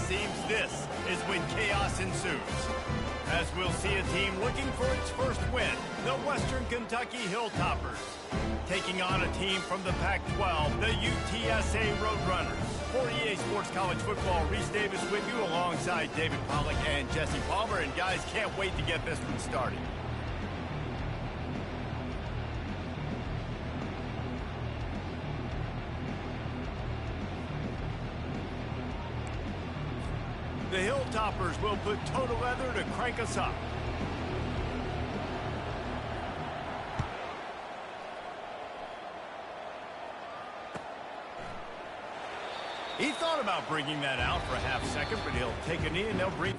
seems this is when chaos ensues. As we'll see a team looking for its first win, the Western Kentucky Hilltoppers, taking on a team from the Pac-12, the UTSA Roadrunners. For EA Sports College Football, Reese Davis with you alongside David Pollack and Jesse Palmer. And guys, can't wait to get this one started. The Hilltoppers will put total leather to crank us up. He thought about bringing that out for a half second, but he'll take a knee and they'll bring...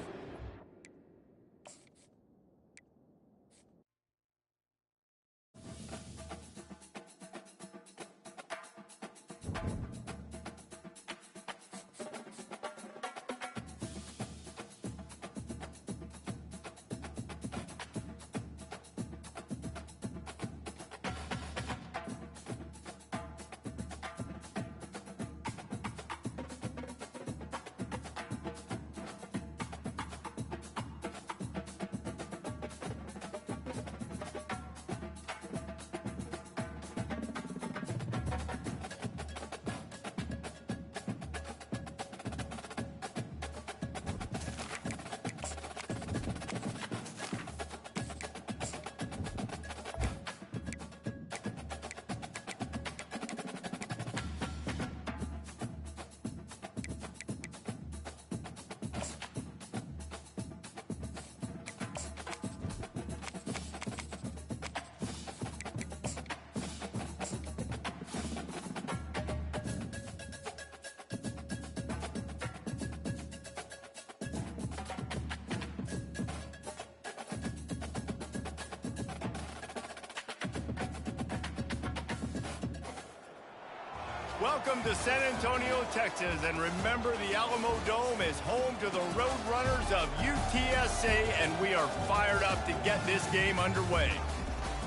Welcome to San Antonio, Texas, and remember the Alamo Dome is home to the Roadrunners of UTSA, and we are fired up to get this game underway.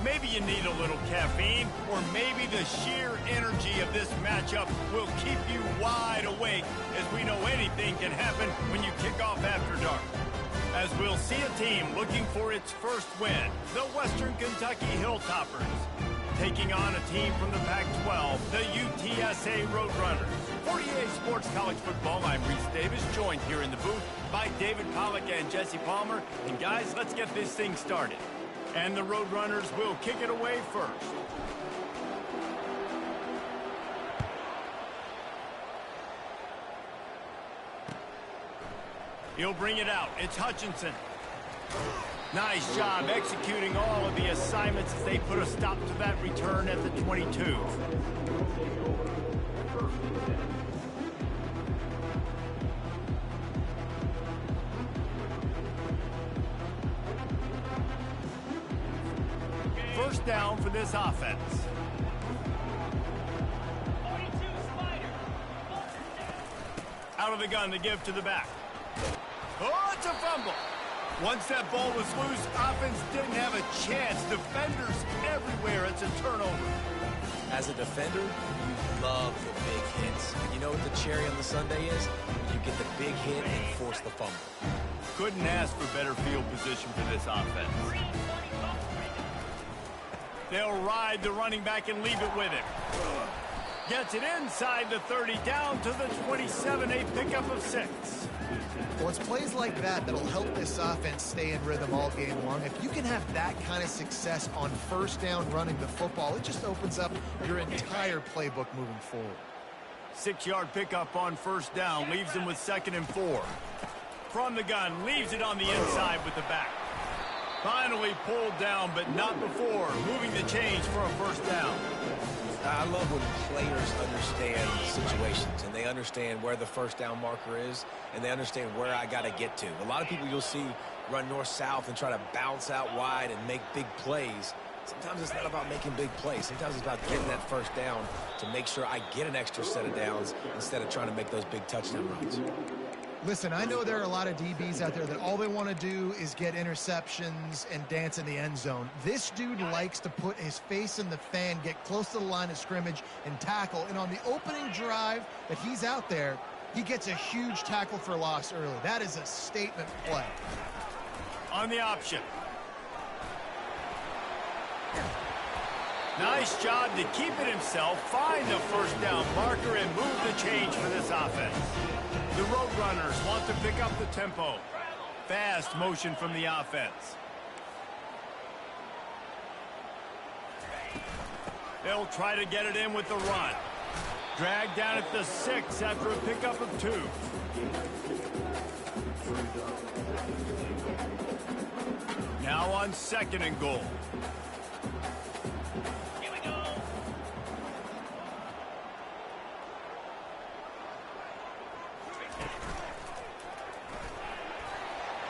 Maybe you need a little caffeine, or maybe the sheer energy of this matchup will keep you wide awake, as we know anything can happen when you kick off after dark. As we'll see a team looking for its first win, the Western Kentucky Hilltoppers, taking on a team from the Pac-12, the UTSA Roadrunners. For EA Sports College Football, I'm Reese Davis, joined here in the booth by David Pollack and Jesse Palmer. And guys, let's get this thing started. And the Roadrunners will kick it away first. He'll bring it out. It's Hutchinson. Nice job executing all of the assignments as they put a stop to that return at the 22. First down for this offense. Out of the gun to give to the back. Oh, it's a fumble. Once that ball was loose, offense didn't have a chance. Defenders everywhere. It's a turnover. As a defender, you love the big hits. You know what the cherry on the sundae is? You get the big hit and force the fumble. Couldn't ask for better field position for this offense. They'll ride the running back and leave it with him. Gets it inside the 30, down to the 27, a pickup of 6. Well, it's plays like that that'll help this offense stay in rhythm all game long. If you can have that kind of success on first down running the football, it just opens up your entire playbook moving forward. 6-yard pickup on first down, leaves them with 2nd and 4. From the gun, leaves it on the inside with the back. Finally pulled down, but not before moving the chains for a first down. I love when players understand situations and they understand where the first down marker is and they understand where I got to get to. A lot of people you'll see run north-south and try to bounce out wide and make big plays. Sometimes it's not about making big plays. Sometimes it's about getting that first down to make sure I get an extra set of downs instead of trying to make those big touchdown runs. Listen, I know there are a lot of DBs out there that all they want to do is get interceptions and dance in the end zone. This dude likes to put his face in the fan, get close to the line of scrimmage, and tackle. And on the opening drive that he's out there, He gets a huge tackle for loss early. That is a statement play. On the option. Nice job to keep it himself, find the first down marker, and move the change for this offense. The Roadrunners want to pick up the tempo. Fast motion from the offense. They'll try to get it in with the run. Dragged down at the 6 after a pickup of 2. Now on 2nd and goal. Here we go.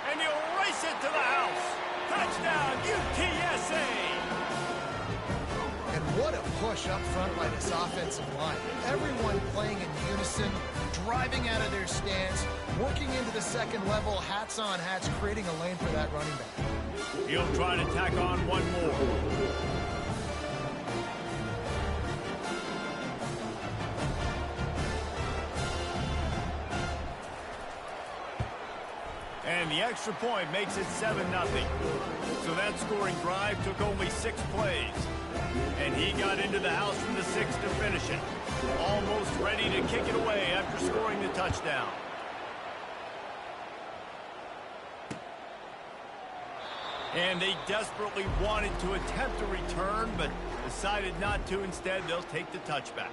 And he'll race it to the house. Touchdown, UTSA. And what a push up front by this offensive line. Everyone playing in unison, driving out of their stance, working into the second level, hats on hats, creating a lane for that running back. He'll try to tack on one more. And the extra point makes it 7-0. So that scoring drive took only 6 plays. And he got into the house from the 6 to finish it. Almost ready to kick it away after scoring the touchdown. And they desperately wanted to attempt a return, but decided not to. Instead, they'll take the touchback.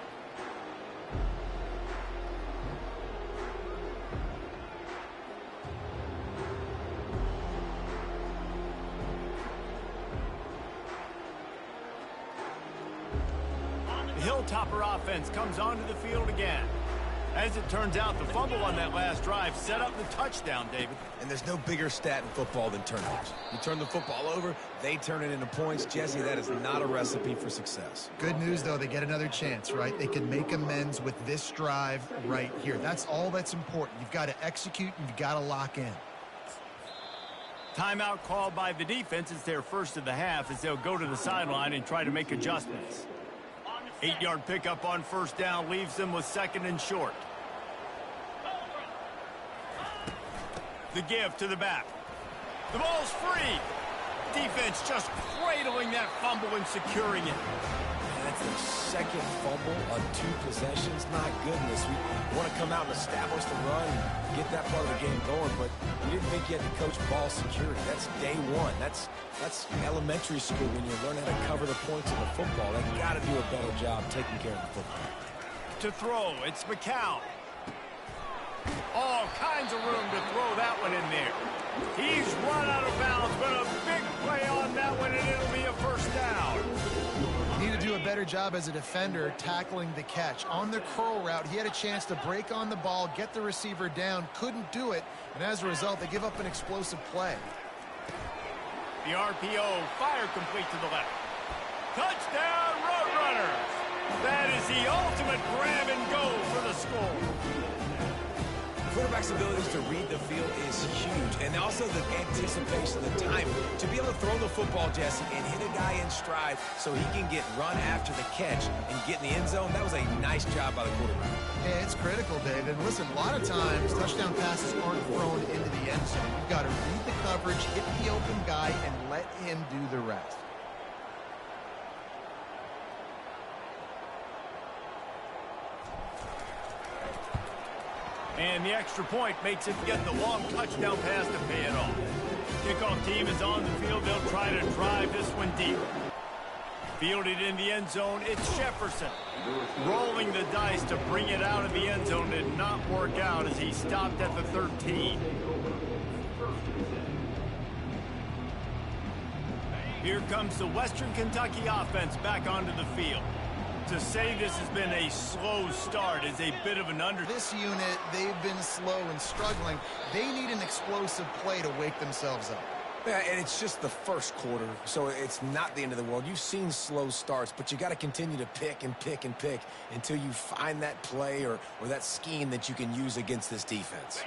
The Hilltopper offense comes onto the field again. As it turns out, the fumble on that last drive set up the touchdown, David. And there's no bigger stat in football than turnovers. You turn the football over, they turn it into points. Jesse, that is not a recipe for success. Good news, though, they get another chance, right? They can make amends with this drive right here. That's all that's important. You've got to execute and you've got to lock in. Timeout called by the defense. It's their first of the half as they'll go to the sideline and try to make adjustments. 8-yard pickup on first down leaves them with 2nd and short. The give to the back. The ball's free. Defense just cradling that fumble and securing it. That's the 2nd fumble on 2 possessions. My goodness, we want to come out and establish the run and get that part of the game going, but we didn't think you had to coach ball security. That's day 1. That's elementary school when you learn how to cover the points of the football. They got to do a better job taking care of the football. To throw, it's McCown. All kinds of room to throw that one in there. He's run out of bounds, but a big play on that one, and it'll be a first down. Need to do a better job as a defender tackling the catch. On the curl route, he had a chance to break on the ball, get the receiver down, couldn't do it, and as a result, they give up an explosive play. The RPO, fire complete to the left. Touchdown, Roadrunners! That is the ultimate grab and go for the score. Quarterback's abilities to read the field is huge, and also the anticipation, the time to be able to throw the football, Jesse, and hit a guy in stride so he can get run after the catch and get in the end zone. That was a nice job by the quarterback. Yeah, it's critical, David. Listen, a lot of times touchdown passes aren't thrown into the end zone. You've got to read the coverage, hit the open guy, and let him do the rest. And the extra point makes it get the long touchdown pass to pay it off. Kickoff team is on the field. They'll try to drive this one deep. Fielded in the end zone, it's Jefferson. Rolling the dice to bring it out of the end zone did not work out as he stopped at the 13. Here comes the Western Kentucky offense back onto the field. To say this has been a slow start is a bit of an under. This unit, they've been slow and struggling. They need an explosive play to wake themselves up. Yeah, and it's just the first quarter, so it's not the end of the world. You've seen slow starts, but you got to continue to pick and pick and pick until you find that play or that scheme that you can use against this defense.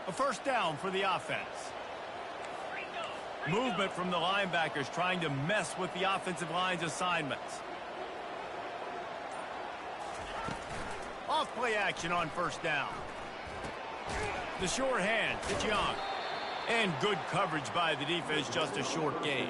A first down for the offense. Movement from the linebackers trying to mess with the offensive line's assignments. Off play action on first down. The sure hand to Young. And good coverage by the defense, just a short gain.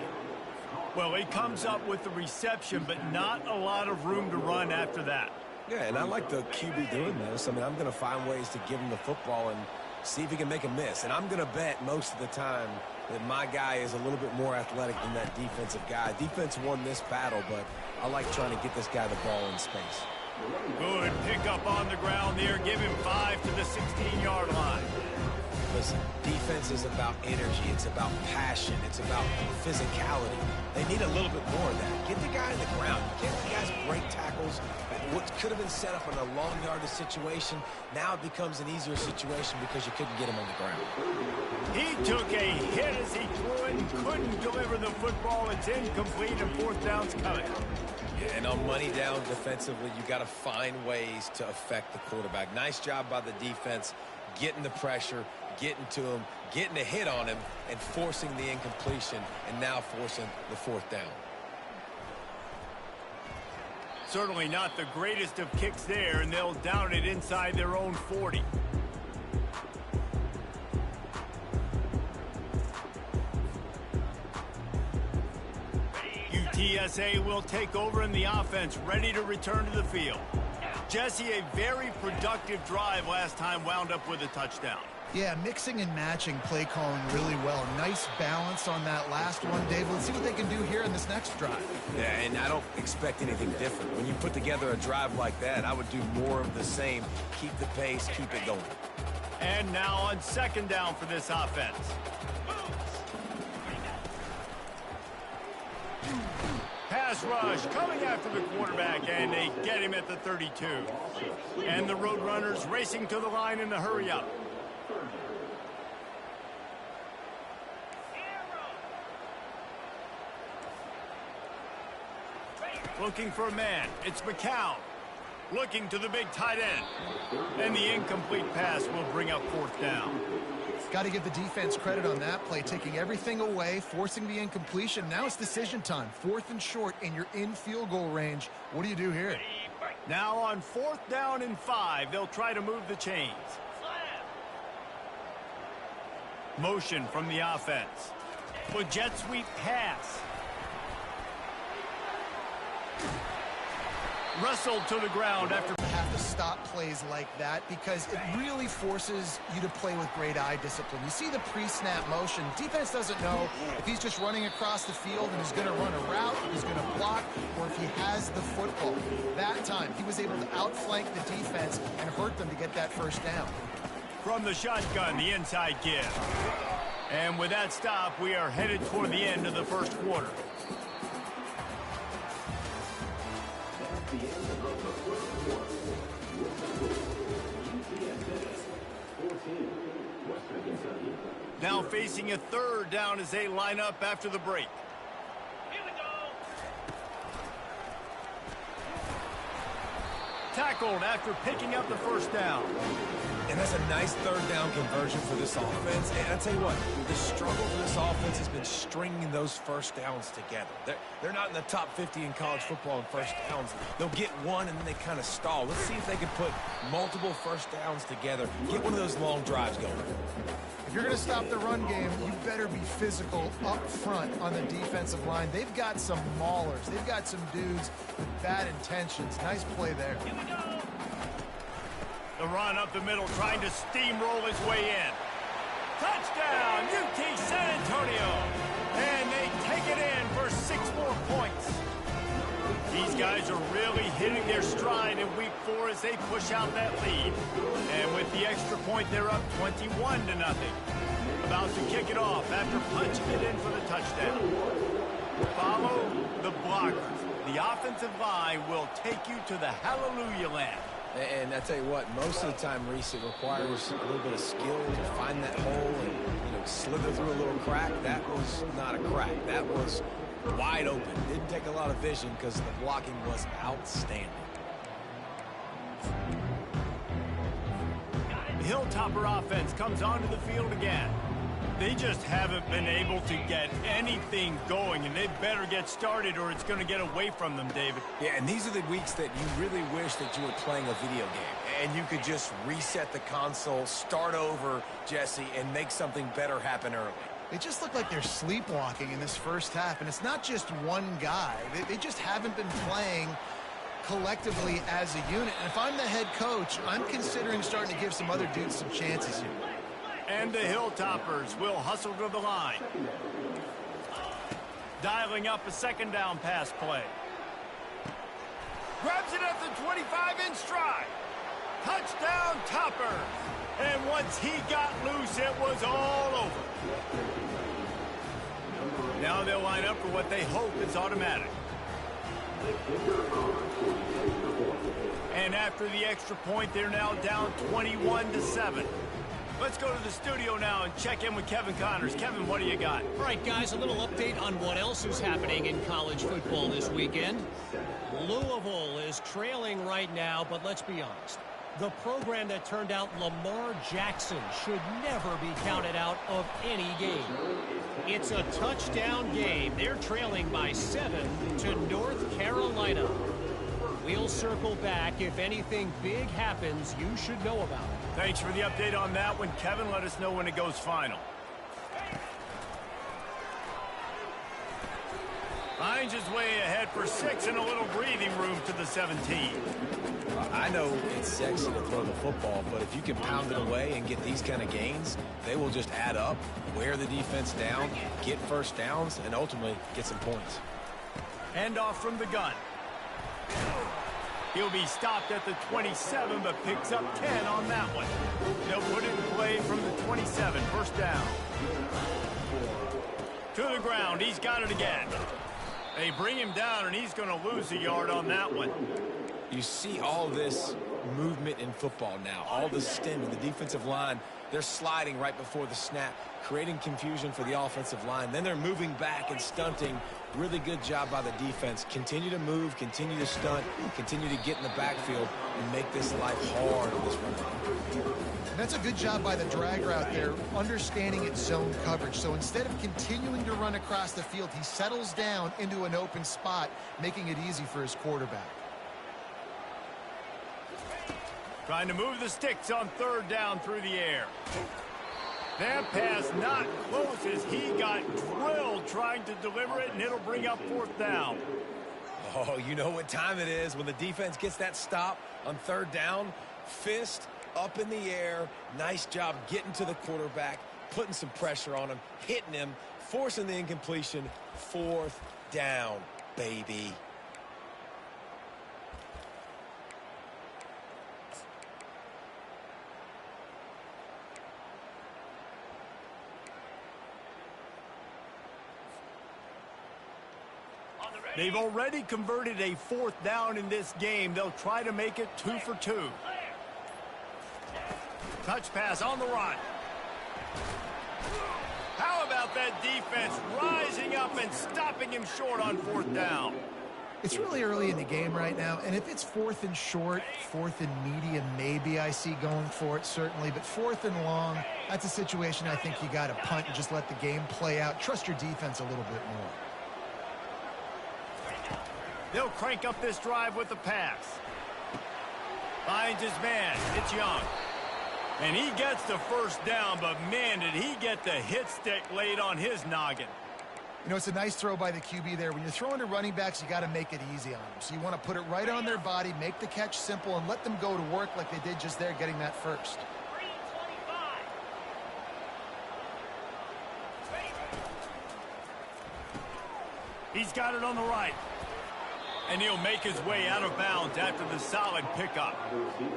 Well, he comes up with the reception, but not a lot of room to run after that. Yeah, and I like the QB doing this. I mean, I'm going to find ways to give him the football and see if he can make a miss. And I'm going to bet most of the time that my guy is a little bit more athletic than that defensive guy. Defense won this battle, but I like trying to get this guy the ball in space. Good pickup on the ground there. Give him 5 to the 16-yard line. Listen, defense is about energy. It's about passion. It's about physicality. They need a little bit more of that. Get the guy in the ground. You can't let guys break tackles. What could have been set up in a long yardage situation, now it becomes an easier situation because you couldn't get him on the ground. He took a hit as he threw it and couldn't deliver the football. It's incomplete and fourth down's coming. Yeah, and on money down defensively, you got to find ways to affect the quarterback. Nice job by the defense, getting the pressure, getting to him, getting a hit on him, and forcing the incompletion, and now forcing the fourth down. Certainly not the greatest of kicks there, and they'll down it inside their own 40. UTSA will take over in the offense, ready to return to the field. Jesse, a very productive drive last time, wound up with a touchdown. Yeah, mixing and matching play calling really well. Nice balance on that last one, David. Let's see what they can do here in this next drive. Yeah, and I don't expect anything different. When you put together a drive like that, I would do more of the same. Keep the pace, keep it going. And now on second down for this offense. Pass rush coming after the quarterback, and they get him at the 32. And the Roadrunners racing to the line in the hurry-up. Looking for a man. It's McCown. Looking to the big tight end. And the incomplete pass will bring up fourth down. Got to give the defense credit on that play, taking everything away, forcing the incompletion. Now it's decision time. Fourth and short, and you're in field goal range. What do you do here? Now on fourth down and 5, they'll try to move the chains. Motion from the offense. For jet sweep pass. Wrestled to the ground after. Have to stop plays like that because it really forces you to play with great eye discipline. You see the pre-snap motion. Defense doesn't know if he's just running across the field and is going to run a route, he's going to block, or if he has the football. That time, he was able to outflank the defense and hurt them to get that first down. From the shotgun, the inside give. And with that stop, we are headed toward the end of the first quarter. Now facing a third down as they line up after the break. Here we go. Tackled after picking up the first down. And that's a nice third down conversion for this offense. And I tell you what, the struggle for this offense has been stringing those first downs together. They're not in the top 50 in college football in first downs. They'll get one and then they kind of stall. Let's see if they can put multiple first downs together. Get one of those long drives going. If you're going to stop the run game, you better be physical up front on the defensive line. They've got some maulers. They've got some dudes with bad intentions. Nice play there. Here we go. The run up the middle, trying to steamroll his way in. Touchdown, UT San Antonio. And they take it in for 6 more points. These guys are really hitting their stride in week 4 as they push out that lead. And with the extra point, they're up 21-0. About to kick it off after punching it in for the touchdown. Follow the blockers. The offensive line will take you to the hallelujah land. And I tell you what, most of the time, Reese, it requires a little bit of skill to find that hole and, slither through a little crack. That was not a crack. That was wide open. Didn't take a lot of vision because the blocking was outstanding. The Hilltopper offense comes onto the field again. They just haven't been able to get anything going, and they better get started or it's going to get away from them, David. Yeah, and these are the weeks that you really wish that you were playing a video game and you could just reset the console, start over, Jesse, and make something better happen early. They just look like they're sleepwalking in this first half, and it's not just one guy. They just haven't been playing collectively as a unit. And if I'm the head coach, I'm considering starting to give some other dudes some chances here. And the Hilltoppers will hustle to the line. Dialing up a second down pass play. Grabs it at the 25 in stride. Touchdown Toppers. And once he got loose, it was all over. Now they'll line up for what they hope is automatic. And after the extra point, they're now down 21-7. Let's go to the studio now and check in with Kevin Connors. Kevin, what do you got? All right, guys, a little update on what else is happening in college football this weekend. Louisville is trailing right now, but let's be honest. The program that turned out Lamar Jackson should never be counted out of any game. It's a touchdown game. They're trailing by 7 to North Carolina. We'll circle back. If anything big happens, you should know about it. Thanks for the update on that one, Kevin. Let us know when it goes final. Hines is way ahead for 6 and a little breathing room to the 17. I know it's sexy to throw the football, but if you can pound it away and get these kind of gains, they will just add up, wear the defense down, get first downs, and ultimately get some points. Handoff from the gun. He'll be stopped at the 27, but picks up 10 on that one. They'll put it in play from the 27, first down. To the ground, he's got it again. They bring him down, and he's going to lose a yard on that one. You see all this movement in football now, all the stemming, the defensive line, they're sliding right before the snap, creating confusion for the offensive line. Then they're moving back and stunting. Really good job by the defense. Continue to move, continue to stunt, continue to get in the backfield and make this life hard on this run. That's a good job by the drag route there, understanding its zone coverage. So instead of continuing to run across the field, he settles down into an open spot, making it easy for his quarterback. Trying to move the sticks on third down through the air. That pass not close as he got drilled trying to deliver it, and it'll bring up fourth down. Oh, you know what time it is when the defense gets that stop on third down. Fist up in the air. Nice job getting to the quarterback, putting some pressure on him, hitting him, forcing the incompletion. Fourth down, baby. They've already converted a fourth down in this game. They'll try to make it 2 for 2. Touch pass on the run. How about that defense rising up and stopping him short on fourth down? It's really early in the game right now, and if it's fourth and short, fourth and medium, maybe I see going for it, certainly. But fourth and long, that's a situation I think you got to punt and just let the game play out. Trust your defense a little bit more. They'll crank up this drive with the pass. Finds his man. It's Young. And he gets the first down, but man, did he get the hit stick laid on his noggin. You know, it's a nice throw by the QB there. When you're throwing to running backs, you got to make it easy on them. So you want to put it right on their body, make the catch simple, and let them go to work like they did just there, getting that first. He's got it on the right. And he'll make his way out of bounds after the solid pickup.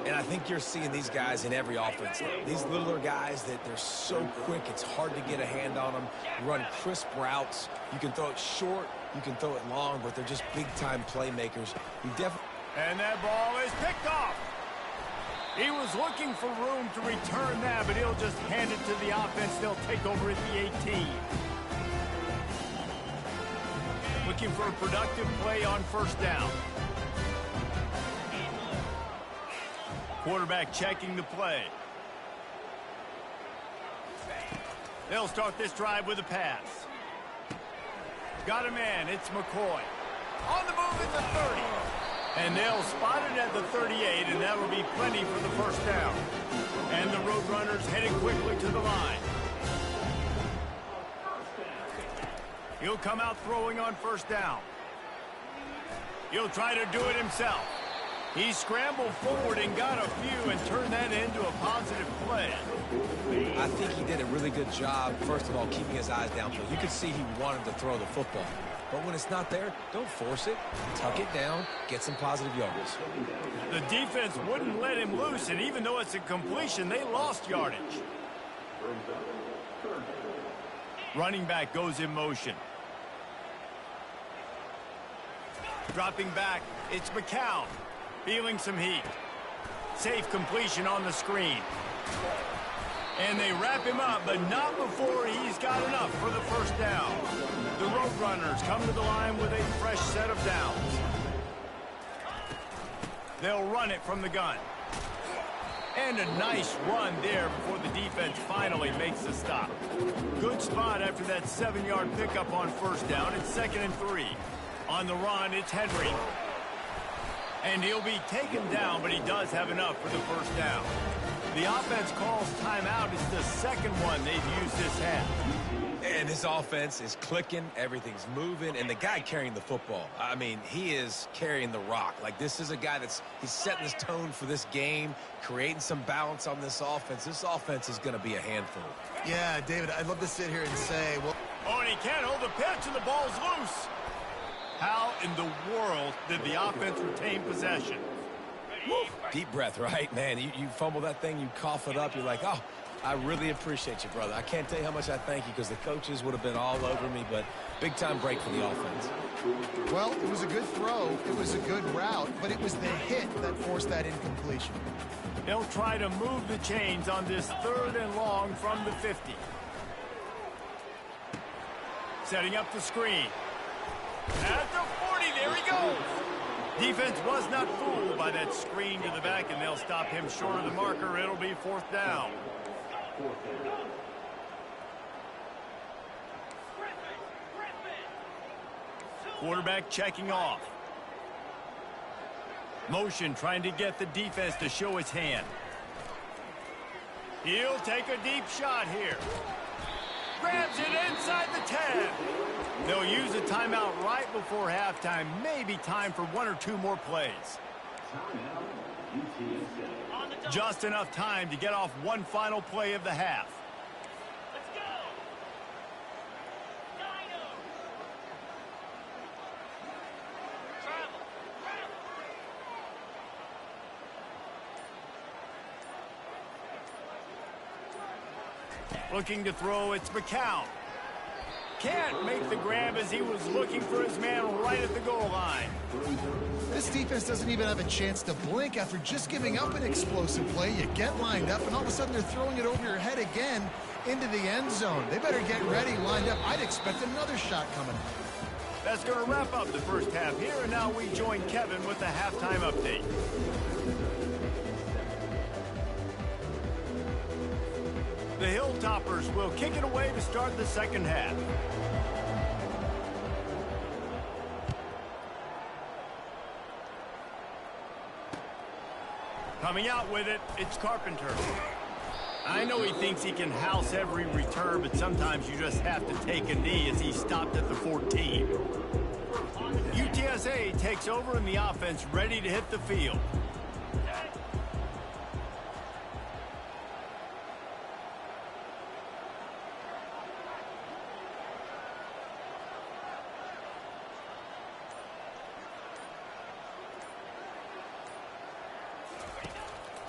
And I think you're seeing these guys in every offense. These littler guys that they're so quick, it's hard to get a hand on them. Run crisp routes. You can throw it short, you can throw it long, but they're just big-time playmakers. And that ball is picked off. He was looking for room to return that, but he'll just hand it to the offense. They'll take over at the 18. Looking for a productive play on first down. Quarterback checking the play. They'll start this drive with a pass. Got a man. It's McCoy. On the move at the 30. And they'll spot it at the 38, and that'll be plenty for the first down. And the Roadrunners heading quickly to the line. He'll come out throwing on first down. He'll try to do it himself. He scrambled forward and got a few and turned that into a positive play. I think he did a really good job, first of all, keeping his eyes downfield. You could see he wanted to throw the football. But when it's not there, don't force it. Tuck it down, get some positive yards. The defense wouldn't let him loose, and even though it's a completion, they lost yardage. Running back goes in motion. Dropping back, it's McCown. Feeling some heat. Safe completion on the screen. And they wrap him up, but not before he's got enough for the first down. The Roadrunners come to the line with a fresh set of downs. They'll run it from the gun. And a nice run there before the defense finally makes the stop. Good spot after that 7-yard pickup on first down. It's 2nd and 3. On the run, it's Henry. And he'll be taken down, but he does have enough for the first down. The offense calls timeout. It's the second one they've used this half. And this offense is clicking, everything's moving, and the guy carrying the football, I mean, he is carrying the rock. Like, this is a guy he's setting his tone for this game, creating some balance on this offense. This offense is going to be a handful. Yeah, David, I'd love to sit here and say, well... Oh, and he can't hold the pitch, and the ball's loose. How in the world did the offense retain possession? Woo. Deep breath, right? Man, you fumble that thing, you cough it up, you're like, oh, I really appreciate you, brother. I can't tell you how much I thank you because the coaches would have been all over me, but big-time break for the offense. Well, it was a good throw. It was a good route, but it was the hit that forced that incompletion. They'll try to move the chains on this 3rd and long from the 50. Setting up the screen. At the 40, there he goes. Defense was not fooled by that screen to the back, and they'll stop him short of the marker. It'll be 4th down. Quarterback checking off. Motion trying to get the defense to show his hand. He'll take a deep shot here. Grabs it inside the 10. They'll use a timeout right before halftime. Maybe time for 1 or 2 more plays. Just enough time to get off one final play of the half. Let's go. Dino. Travel. Looking to throw, it's McCown. Can't make the grab as he was looking for his man right at the goal line. This defense doesn't even have a chance to blink after just giving up an explosive play. You get lined up, and all of a sudden they're throwing it over your head again into the end zone. They better get ready, lined up. I'd expect another shot coming. That's going to wrap up the first half here, and now we join Kevin with the halftime update. The Hilltoppers will kick it away to start the second half. Coming out with it, it's Carpenter. I know he thinks he can house every return, but sometimes you just have to take a knee as he stopped at the 14. UTSA takes over in the offense, ready to hit the field.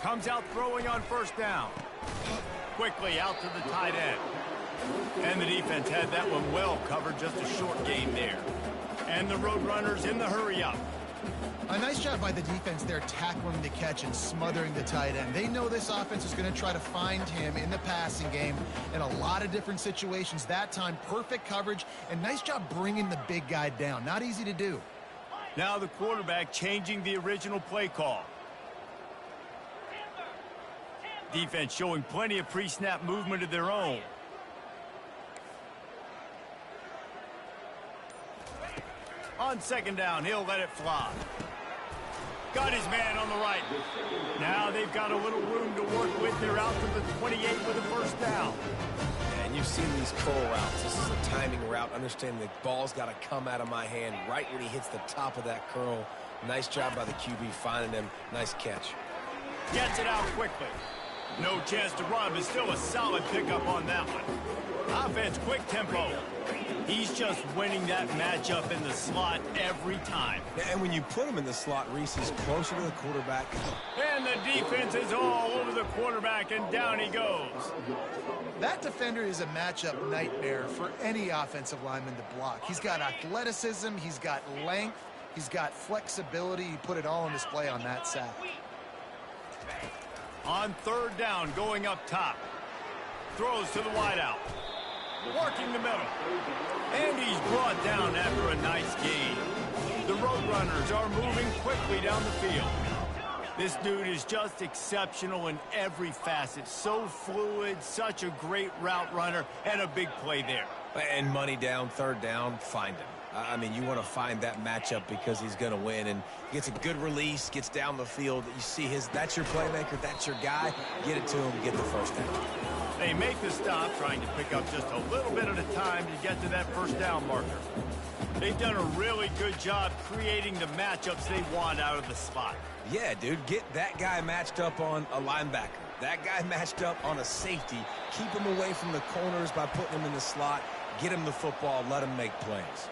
Comes out throwing on first down. Quickly out to the tight end. And the defense had that one well covered, just a short gain there. And the Roadrunners in the hurry up. A nice job by the defense there, tackling the catch and smothering the tight end. They know this offense is going to try to find him in the passing game in a lot of different situations. That time, perfect coverage, and nice job bringing the big guy down. Not easy to do. Now the quarterback changing the original play call. Defense showing plenty of pre-snap movement of their own. On second down, he'll let it fly. Got his man on the right. Now they've got a little room to work with. They're out to the 28 with a first down. And you've seen these curl routes. This is a timing route. Understanding the ball's got to come out of my hand right when he hits the top of that curl. Nice job by the QB finding him. Nice catch. Gets it out quickly. No chance to run, but still a solid pickup on that one. Offense, quick tempo. He's just winning that matchup in the slot every time. And when you put him in the slot, Reese is closer to the quarterback. And the defense is all over the quarterback, and down he goes. That defender is a matchup nightmare for any offensive lineman to block. He's got athleticism, he's got length, he's got flexibility. He put it all on display on that sack. On third down, going up top. Throws to the wideout. Working the middle. And he's brought down after a nice gain. The Roadrunners are moving quickly down the field. This dude is just exceptional in every facet. So fluid, such a great route runner, and a big play there. And money down, third down, find him. I mean, you want to find that matchup because he's going to win. And gets a good release, gets down the field. You see that's your playmaker, that's your guy. Get it to him, get the first down. They make the stop, trying to pick up just a little bit at a time to get to that first down marker. They've done a really good job creating the matchups they want out of the spot. Yeah, dude, get that guy matched up on a linebacker. That guy matched up on a safety. Keep him away from the corners by putting him in the slot. Get him the football, let him make plays.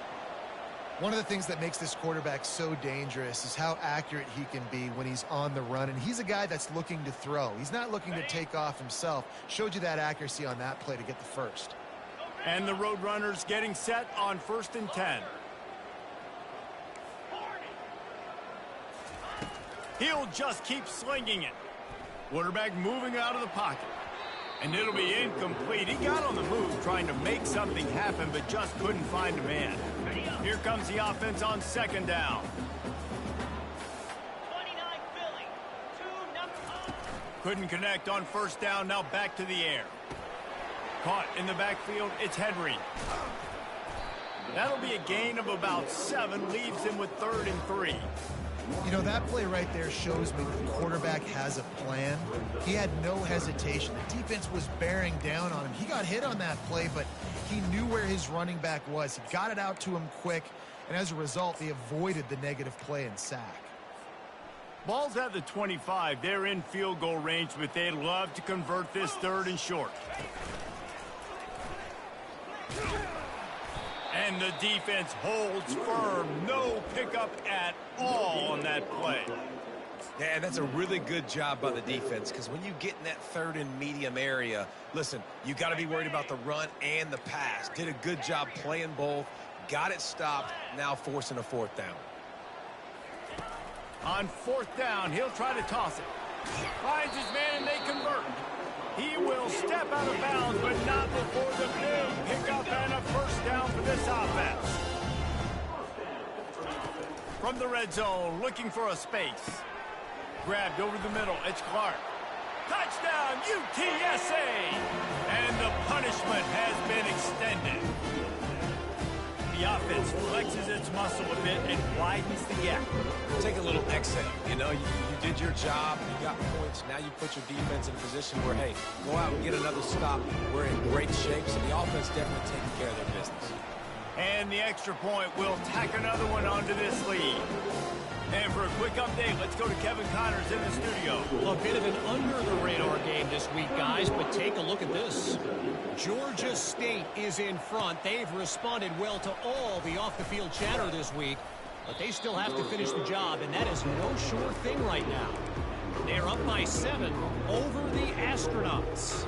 One of the things that makes this quarterback so dangerous is how accurate he can be when he's on the run. And he's a guy that's looking to throw. He's not looking to take off himself. Showed you that accuracy on that play to get the first. And the Roadrunners getting set on 1st and 10. He'll just keep slinging it. Quarterback moving out of the pocket. And it'll be incomplete. He got on the move trying to make something happen, but just couldn't find a man. Here comes the offense on second down. 29 Philly. 2 Couldn't connect on first down. Now back to the air. Caught in the backfield. It's Henry. That'll be a gain of about 7. Leaves him with 3rd and 3. You know, that play right there shows me that the quarterback has a plan. He had no hesitation. The defense was bearing down on him. He got hit on that play, but he knew where his running back was. He got it out to him quick, and as a result, they avoided the negative play and sack. Ball's at the 25. They're in field goal range, but they'd love to convert this 3rd and short. And the defense holds firm. No pickup at all on that play. Yeah, that's a really good job by the defense, because when you get in that 3rd and medium area, listen, you got to be worried about the run and the pass. Did a good job playing both. Got it stopped. Now forcing a 4th down. On 4th down, he'll try to toss it. Finds his man and they convert. He will step out of bounds, but not before the big pickup and a first down for this offense. From the red zone, looking for a space. Grabbed over the middle, it's Clark. Touchdown, UTSA! And the punishment has been extended. The offense flexes its muscle a bit and widens the gap. Take a little exhale. You know, you did your job. You got points. Now you put your defense in a position where, hey, go out and get another stop. We're in great shape, so the offense definitely taking care of their business. And the extra point will tack another one onto this lead. And for a quick update, let's go to Kevin Connors in the studio. A bit of an under-the-radar game this week, guys, but take a look at this. Georgia State is in front. They've responded well to all the off-the-field chatter this week, but they still have to finish the job, and that is no sure thing right now. They're up by 7 over the Astronauts.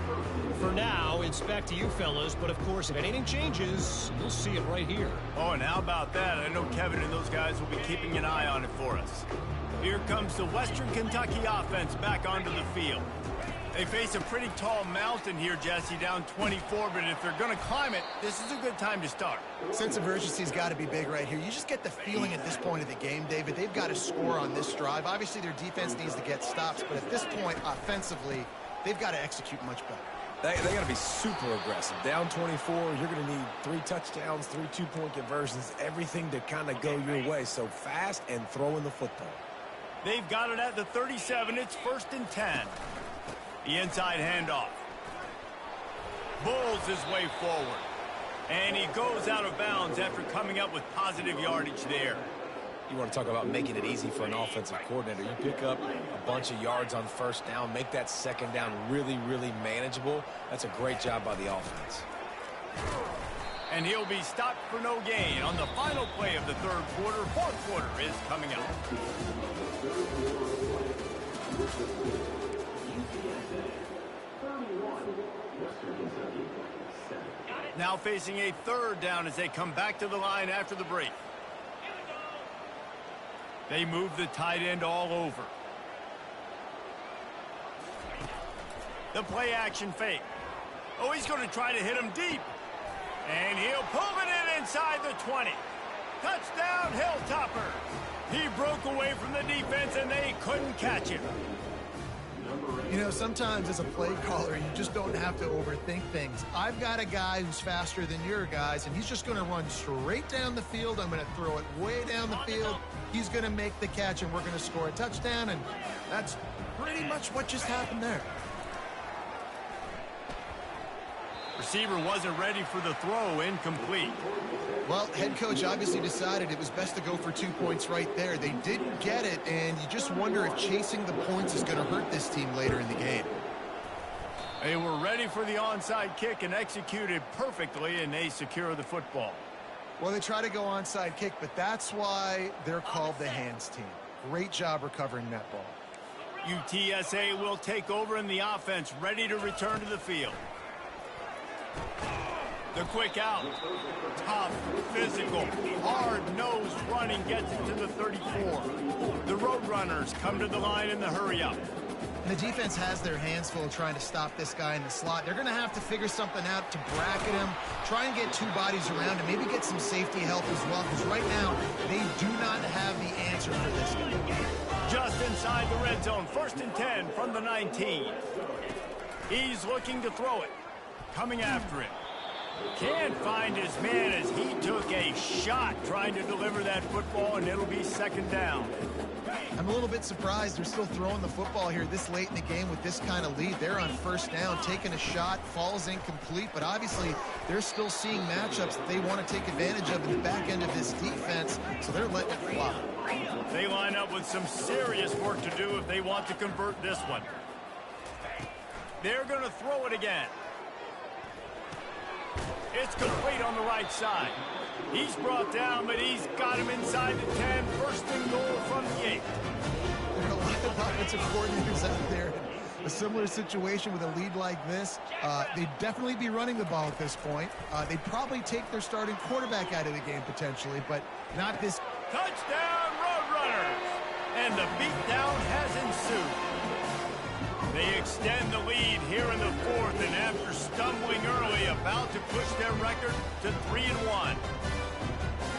For now, it's back to you fellas, but of course, if anything changes, you'll see it right here. Oh, and how about that? I know Kevin and those guys will be keeping an eye on it for us. Here comes the Western Kentucky offense back onto the field. They face a pretty tall mountain here, Jesse, down 24, but if they're going to climb it, this is a good time to start. Sense of urgency's got to be big right here. You just get the feeling at this point of the game, David, they've got to score on this drive. Obviously, their defense needs to get stops, but at this point, offensively, they've got to execute much better. They got to be super aggressive. Down 24, you're going to need 3 touchdowns, 3 two-point conversions, everything to kind of go your way. So fast and throwing the football. They've got it at the 37. It's 1st and 10. The inside handoff. Bulls his way forward. And he goes out of bounds after coming up with positive yardage there. You want to talk about making it easy for an offensive coordinator. You pick up a bunch of yards on 1st down, make that 2nd down really, really manageable. That's a great job by the offense. And he'll be stopped for no gain on the final play of the 3rd quarter. 4th quarter is coming up. Now facing a 3rd down as they come back to the line after the break. They move the tight end all over. The play action fake. Oh, he's going to try to hit him deep. And he'll pull it in inside the 20. Touchdown, Hilltopper. He broke away from the defense and they couldn't catch him. You know, sometimes as a play caller, you just don't have to overthink things. I've got a guy who's faster than your guys, and he's just going to run straight down the field. I'm going to throw it way down the field. He's going to make the catch, and we're going to score a touchdown, and that's pretty much what just happened there. Receiver wasn't ready for the throw, incomplete. Well, head coach obviously decided it was best to go for 2 points right there. They didn't get it, and you just wonder if chasing the points is going to hurt this team later in the game. They were ready for the onside kick and executed perfectly, and they secure the football. Well, they try to go onside kick, but that's why they're called the hands team. Great job recovering that ball. UTSA will take over in the offense, ready to return to the field. The quick out. Tough, physical, hard-nosed running gets it to the 34. The Roadrunners come to the line in the hurry-up. The defense has their hands full trying to stop this guy in the slot. They're going to have to figure something out to bracket him, try and get 2 bodies around him, maybe get some safety help as well, because right now they do not have the answer for this guy. Just inside the red zone, 1st and 10 from the 19. He's looking to throw it. Coming after him. Can't find his man as he took a shot trying to deliver that football, and it'll be 2nd down. I'm a little bit surprised they're still throwing the football here this late in the game with this kind of lead. They're on 1st down, taking a shot, falls incomplete, but obviously they're still seeing matchups that they want to take advantage of in the back end of this defense, so they're letting it fly. They line up with some serious work to do if they want to convert this one. They're going to throw it again. It's complete on the right side. He's brought down, but he's got him inside the 10. 1st and goal from the 8. There are a lot of offensive coordinators out there. A similar situation with a lead like this, they'd definitely be running the ball at this point. They'd probably take their starting quarterback out of the game potentially, but not this. Touchdown, Roadrunners! And the beatdown has ensued. They extend the lead here in the 4th, and after stumbling early, about to push their record to 3-1.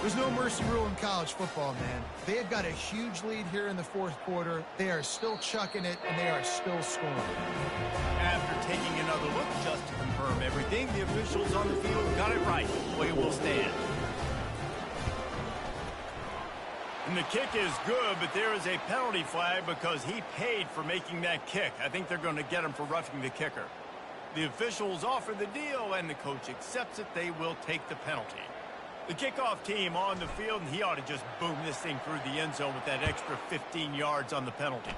There's no mercy rule in college football, man. They have got a huge lead here in the 4th quarter. They are still chucking it, and they are still scoring. After taking another look just to confirm everything, the officials on the field got it right. Play will stand. And the kick is good, but there is a penalty flag because he paid for making that kick. I think they're going to get him for roughing the kicker. The officials offer the deal, and the coach accepts it. They will take the penalty. The kickoff team on the field, and he ought to just boom this thing through the end zone with that extra 15 yards on the penalty.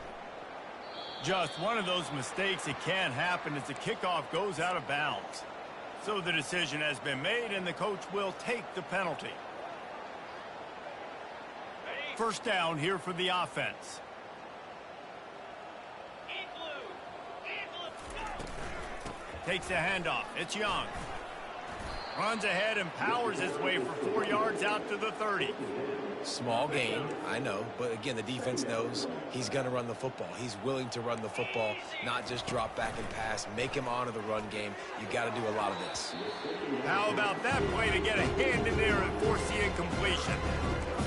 Just one of those mistakes that can happen as the kickoff goes out of bounds. So the decision has been made, and the coach will take the penalty. 1st down here for the offense. Takes a handoff. It's Young. Runs ahead and powers his way for 4 yards out to the 30. Small gain, I know, but again, the defense knows he's going to run the football. He's willing to run the football, not just drop back and pass, make him honor the run game. You got to do a lot of this. How about that play to get a hand in there and force the incompletion?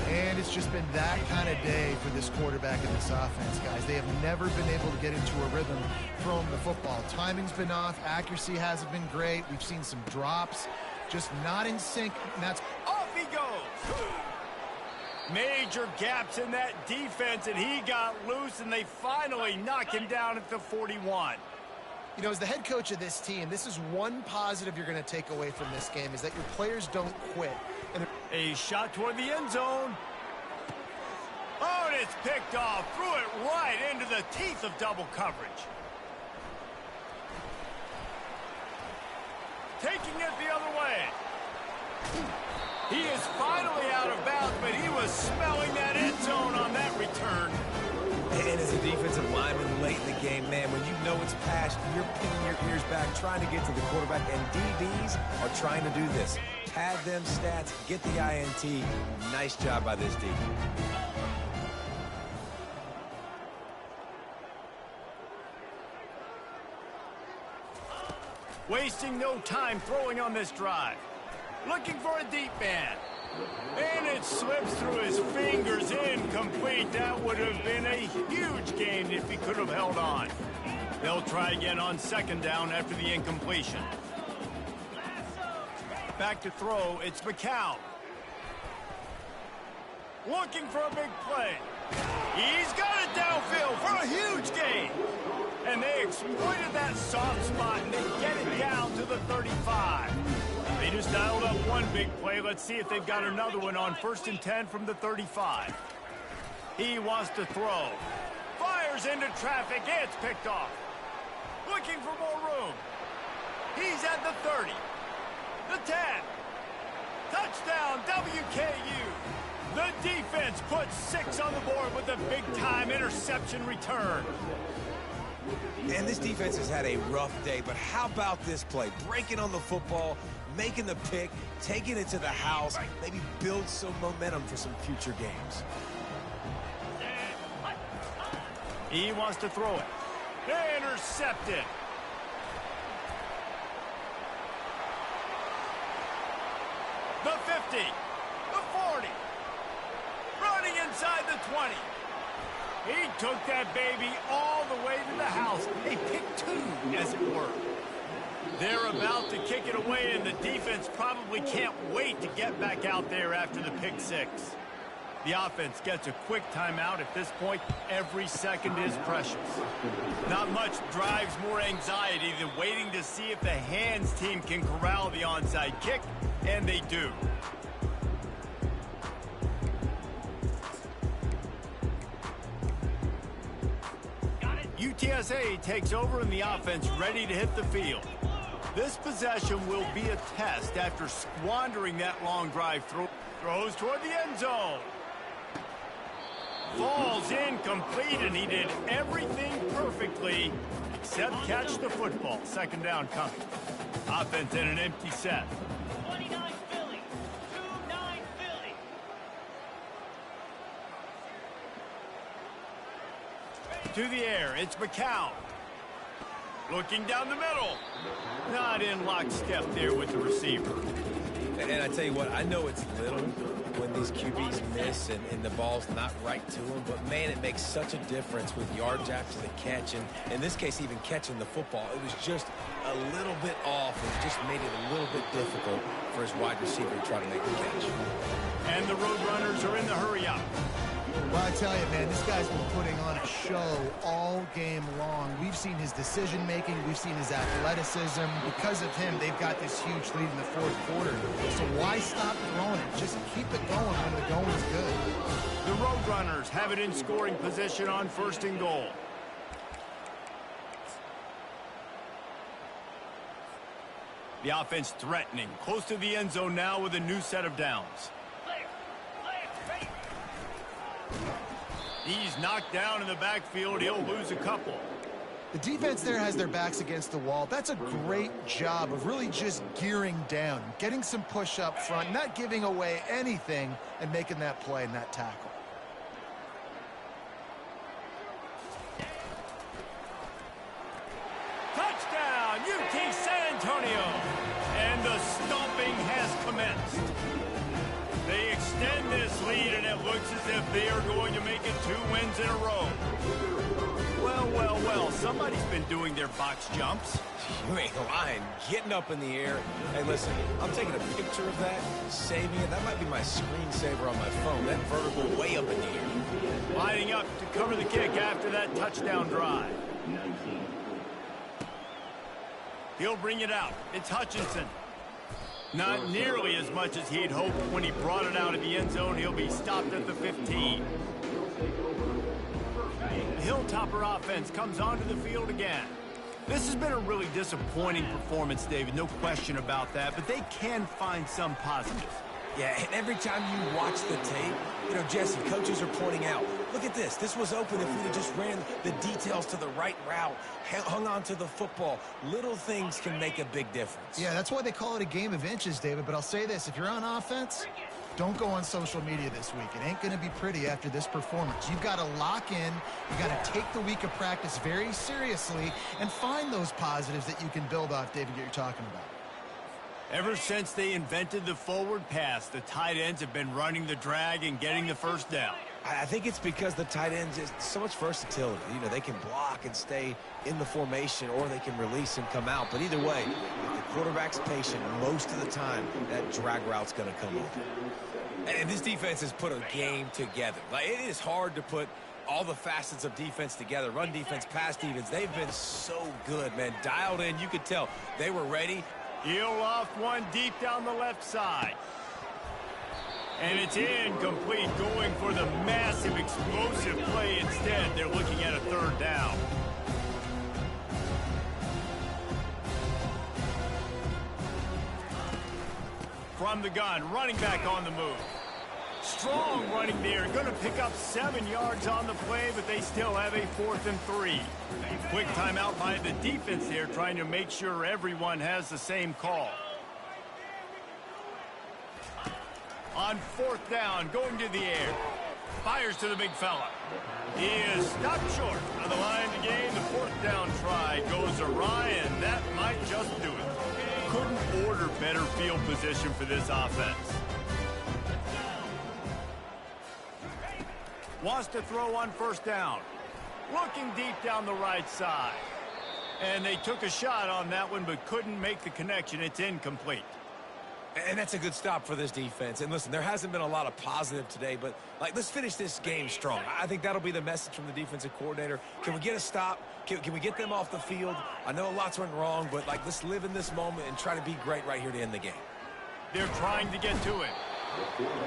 And it's just been that kind of day for this quarterback and this offense, guys. They have never been able to get into a rhythm throwing the football. Timing's been off. Accuracy hasn't been great. We've seen some drops, just not in sync, and that's... Off he goes! Major gaps in that defense, and he got loose, and they finally knock him down at the 41. You know, as the head coach of this team, this is one positive you're going to take away from this game, is that your players don't quit. And a shot toward the end zone. Oh, and it's picked off. Threw it right into the teeth of double coverage. Taking it the other way. He is finally out of bounds, but he was smelling that end zone on that return. And as a defensive lineman late in the game, man, when you know it's past, you're pinning your ears back, trying to get to the quarterback, and DBs are trying to do this. Pad them stats, get the INT. Nice job by this D. Wasting no time throwing on this drive. Looking for a deep man. And it slips through his fingers, incomplete. That would have been a huge gain if he could have held on. They'll try again on second down after the incompletion. Back to throw, it's McCown. Looking for a big play. He's got it downfield for a huge gain. And they exploited that soft spot, and they get it down to the 35. They just dialed up one big play. Let's see if they've got another one on 1st and 10 from the 35. He wants to throw. Fires into traffic. It's picked off. Looking for more room. He's at the 30. The 10. Touchdown, WKU. The defense puts 6 on the board with a big-time interception return. And this defense has had a rough day, but how about this play? Breaking on the football, making the pick, taking it to the house, maybe build some momentum for some future games. He wants to throw it. Intercepted. The 50. The 40. Running inside the 20. He took that baby all the way to the house. A pick 2, as it were. They're about to kick it away, and the defense probably can't wait to get back out there after the pick 6. The offense gets a quick timeout. At this point, every second is precious. Not much drives more anxiety than waiting to see if the hands team can corral the onside kick, and they do. UTSA takes over and the offense ready to hit the field. This possession will be a test after squandering that long drive through. Throws toward the end zone. Falls incomplete, and he did everything perfectly except catch the football. Second down coming. Offense in an empty set. 29 Philly. 2-9 Philly. To the air, it's McCown. Looking down the middle. Not in lockstep there with the receiver. And I tell you what, I know it's little when these QBs miss and the ball's not right to them, but man, it makes such a difference with yards after the catch, and in this case, even catching the football. It was just a little bit off, and it just made it a little bit difficult for his wide receiver to try to make the catch. And the Roadrunners are in the hurry-up. Well, I tell you, man, this guy's been putting on a show all game long. We've seen his decision-making. We've seen his athleticism. Because of him, they've got this huge lead in the fourth quarter. So why stop throwing it? Just keep it going when the going is good. The Roadrunners have it in scoring position on 1st and goal. The offense threatening. Close to the end zone now with a new set of downs. Ready. He's knocked down in the backfield. He'll lose a couple. The defense there has their backs against the wall. That's a great job of really just gearing down, getting some push up front, not giving away anything, and making that play and that tackle. Touchdown, UT San Antonio! And the stomping has commenced. They extend this lead, and it looks as if they are going to make it 2 wins in a row. Well, somebody's been doing their box jumps. You ain't lying. Getting up in the air. Hey, listen, I'm taking a picture of that, saving it. That might be my screensaver on my phone. That vertical way up in the air. Lining up to cover the kick after that touchdown drive. He'll bring it out. It's Hutchinson. Not nearly as much as he'd hoped when he brought it out of the end zone. He'll be stopped at the 15. The Hilltopper offense comes onto the field again. This has been a really disappointing performance, David, no question about that, but they can find some positives. Yeah, and every time you watch the tape, you know, Jesse, coaches are pointing out, look at this. This was open if we'd have just ran the details to the right route, hung on to the football. Little things can make a big difference. Yeah, that's why they call it a game of inches, David. But I'll say this, if you're on offense, don't go on social media this week. It ain't going to be pretty after this performance. You've got to lock in. You've got to take the week of practice very seriously and find those positives that you can build off, David, that you're talking about. Ever since they invented the forward pass, the tight ends have been running the drag and getting the first down. I think it's because the tight ends is so much versatility. You know, they can block and stay in the formation, or they can release and come out. But either way, if the quarterback's patient, most of the time, that drag route's going to come open. And this defense has put a game together. Like, it is hard to put all the facets of defense together. Run defense, pass defense. They've been so good, man. Dialed in. You could tell they were ready. He'll loft one deep down the left side. And it's incomplete, going for the massive explosive play instead. They're looking at a 3rd down. From the gun, running back on the move. Strong running there, going to pick up 7 yards on the play, but they still have a 4th and 3. Quick timeout by the defense there, trying to make sure everyone has the same call. On 4th down, going to the air. Fires to the big fella. He is stopped short of the line to gain. The 4th down try goes awry, and that might just do it. Couldn't order better field position for this offense. Wants to throw on 1st down. Looking deep down the right side. And they took a shot on that one, but couldn't make the connection. It's incomplete. And that's a good stop for this defense. And listen, there hasn't been a lot of positive today, but, like, let's finish this game strong. I think that'll be the message from the defensive coordinator. Can we get a stop? Can we get them off the field? I know lots went wrong, but, like, let's live in this moment and try to be great right here to end the game. They're trying to get to it.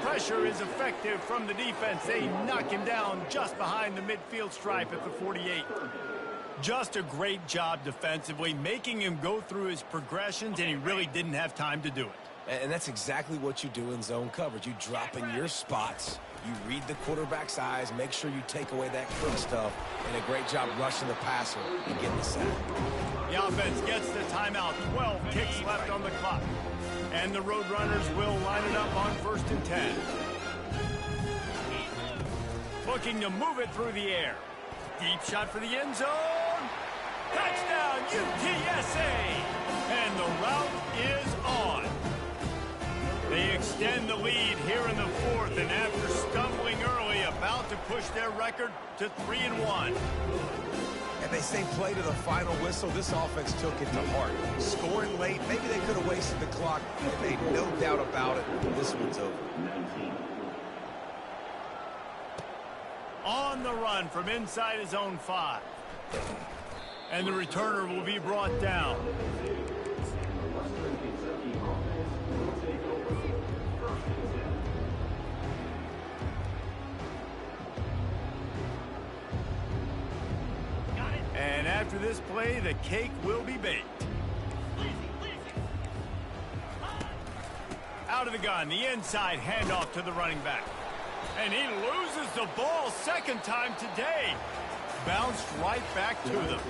Pressure is effective from the defense. They knock him down just behind the midfield stripe at the 48. Just a great job defensively, making him go through his progressions, and he really didn't have time to do it. And that's exactly what you do in zone coverage. You drop in your spots, you read the quarterback's eyes, make sure you take away that quick stuff, and a great job rushing the passer and getting the sack. The offense gets the timeout. 12 kicks left on the clock. And the Roadrunners will line it up on 1st and 10. Looking to move it through the air. Deep shot for the end zone. Touchdown, UTSA! And the route is on. They extend the lead here in the 4th, and after stumbling early, about to push their record to 3-1. And they say play to the final whistle. This offense took it to heart. Scoring late, maybe they could have wasted the clock. They made no doubt about it. This one's over. On the run from inside his own 5. And the returner will be brought down. And after this play, the cake will be baked. Out of the gun, the inside handoff to the running back. And he loses the ball 2nd time today. bounced right back to them.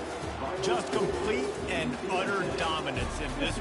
Just complete and utter dominance in this one.